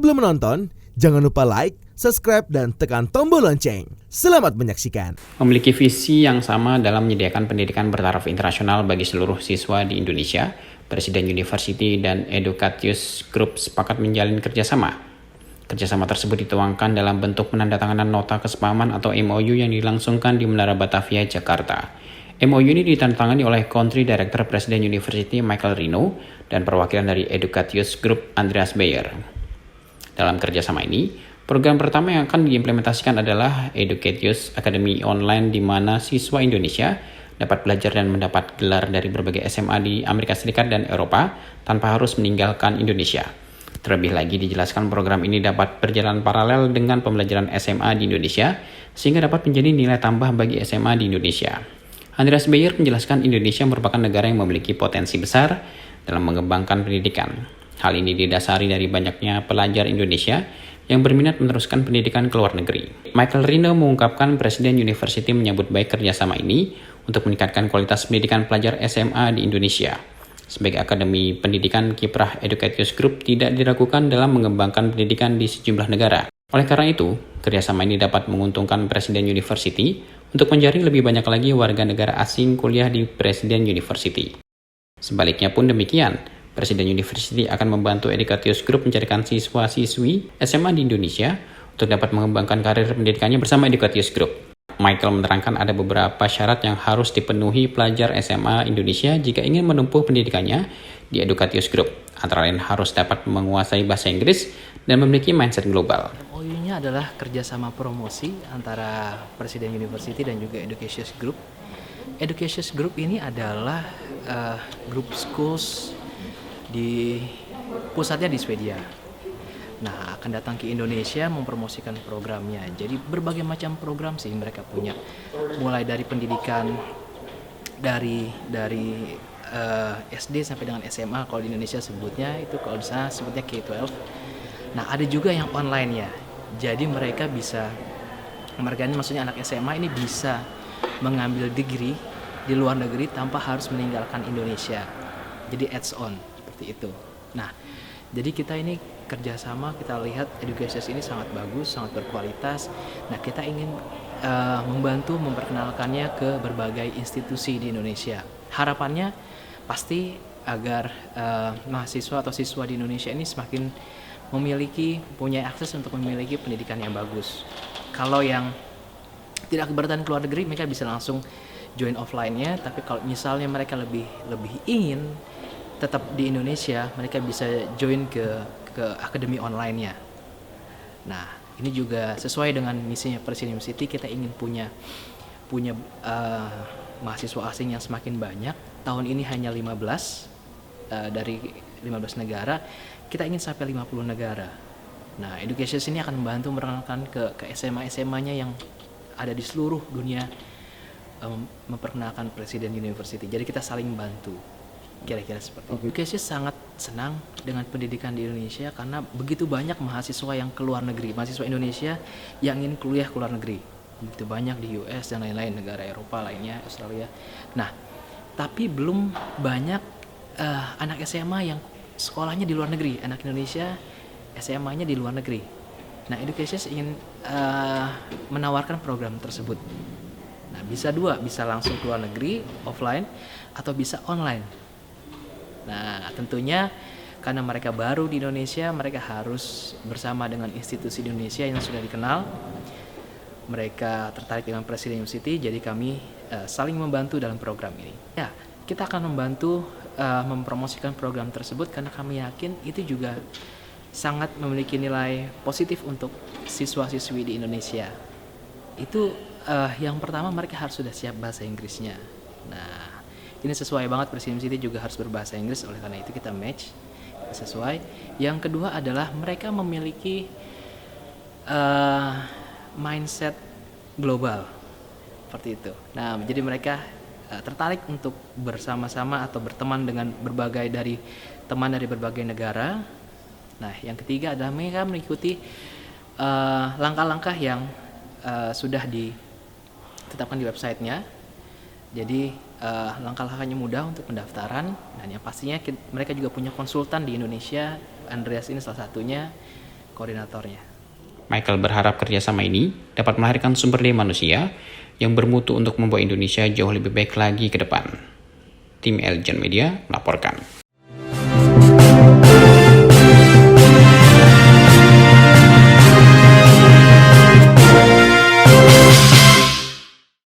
Sebelum menonton, jangan lupa like, subscribe, dan tekan tombol lonceng. Selamat menyaksikan. Memiliki visi yang sama dalam menyediakan pendidikan bertaraf internasional bagi seluruh siswa di Indonesia, Presiden University dan Educatius Group sepakat menjalin kerjasama. Kerjasama tersebut dituangkan dalam bentuk penandatanganan nota kesepahaman atau MOU yang dilangsungkan di Menara Batavia, Jakarta. MOU ini ditandatangani oleh Country Director Presiden University Michael Rino dan perwakilan dari Educatius Group Andreas Bayer. Dalam kerjasama ini, program pertama yang akan diimplementasikan adalah Educatius Academy Online di mana siswa Indonesia dapat belajar dan mendapat gelar dari berbagai SMA di Amerika Serikat dan Eropa tanpa harus meninggalkan Indonesia. Terlebih lagi dijelaskan program ini dapat berjalan paralel dengan pembelajaran SMA di Indonesia sehingga dapat menjadi nilai tambah bagi SMA di Indonesia. Andreas Bayer menjelaskan Indonesia merupakan negara yang memiliki potensi besar dalam mengembangkan pendidikan. Hal ini didasari dari banyaknya pelajar Indonesia yang berminat meneruskan pendidikan ke luar negeri. Michael Rino mengungkapkan Presiden University menyambut baik kerjasama ini untuk meningkatkan kualitas pendidikan pelajar SMA di Indonesia. Sebagai akademi pendidikan, kiprah Educatius Group tidak diragukan dalam mengembangkan pendidikan di sejumlah negara. Oleh karena itu, kerjasama ini dapat menguntungkan Presiden University untuk menjaring lebih banyak lagi warga negara asing kuliah di Presiden University. Sebaliknya pun demikian, Presiden University akan membantu Educatius Group mencarikan siswa-siswi SMA di Indonesia untuk dapat mengembangkan karir pendidikannya bersama Educatius Group. Michael menerangkan ada beberapa syarat yang harus dipenuhi pelajar SMA Indonesia jika ingin menempuh pendidikannya di Educatius Group. Antara lain harus dapat menguasai bahasa Inggris dan memiliki mindset global. MOU-nya adalah kerjasama promosi antara Presiden University dan juga Educatius Group. Educatius Group ini adalah grup schools di pusatnya di Swedia. Nah, akan datang ke Indonesia mempromosikan programnya. Jadi berbagai macam program sih mereka punya. Mulai dari pendidikan dari SD sampai dengan SMA kalau di Indonesia sebutnya itu, kalau di sana sebutnya K-12. Nah, ada juga yang online ya. Jadi mereka bisa maksudnya anak SMA ini bisa mengambil degree di luar negeri tanpa harus meninggalkan Indonesia. Jadi add-on itu. Nah, jadi kita ini kerjasama, kita lihat Educatius ini sangat bagus, sangat berkualitas. Nah, kita ingin membantu memperkenalkannya ke berbagai institusi di Indonesia. Harapannya pasti agar mahasiswa atau siswa di Indonesia ini semakin punya akses untuk memiliki pendidikan yang bagus. Kalau yang tidak keberatan ke luar negeri, mereka bisa langsung join offline-nya. Tapi kalau misalnya mereka lebih ingin tetap di Indonesia, mereka bisa join ke akademi online-nya. Nah, ini juga sesuai dengan misinya Presiden University. Kita ingin punya mahasiswa asing yang semakin banyak. Tahun ini hanya 15 dari 15 negara. Kita ingin sampai 50 negara. Nah, Educatius ini akan membantu merangkul ke SMA-SMA-nya yang ada di seluruh dunia, memperkenalkan Presiden University. Jadi kita saling bantu. Kira-kira seperti itu. Educatius sangat senang dengan pendidikan di Indonesia karena begitu banyak mahasiswa yang keluar negeri, mahasiswa Indonesia yang ingin kuliah ke luar negeri. Begitu banyak di US dan lain-lain, negara Eropa lainnya, Australia. Nah, tapi belum banyak anak SMA yang sekolahnya di luar negeri. Anak Indonesia SMA-nya di luar negeri. Nah, Educatius ingin menawarkan program tersebut. Nah, bisa langsung ke luar negeri, offline, atau bisa online. Nah, tentunya karena mereka baru di Indonesia, mereka harus bersama dengan institusi di Indonesia yang sudah dikenal. Mereka tertarik dengan Presiden University, jadi kami saling membantu dalam program ini. Ya, kita akan membantu mempromosikan program tersebut karena kami yakin itu juga sangat memiliki nilai positif untuk siswa-siswi di Indonesia. Itu yang pertama, mereka harus sudah siap bahasa Inggrisnya. Nah, ini sesuai banget, Presiden University juga harus berbahasa Inggris, oleh karena itu kita match sesuai. Yang kedua adalah mereka memiliki mindset global seperti itu. Nah, jadi mereka tertarik untuk bersama-sama atau berteman dengan berbagai negara. Nah, yang ketiga adalah mereka mengikuti langkah-langkah yang sudah ditetapkan di websitenya. Jadi langkah-langkahnya mudah untuk pendaftaran, dan yang pastinya mereka juga punya konsultan di Indonesia. Andreas ini salah satunya koordinatornya. Michael berharap kerjasama ini dapat melahirkan sumber daya manusia yang bermutu untuk membawa Indonesia jauh lebih baik lagi ke depan. Tim Eljon Media melaporkan.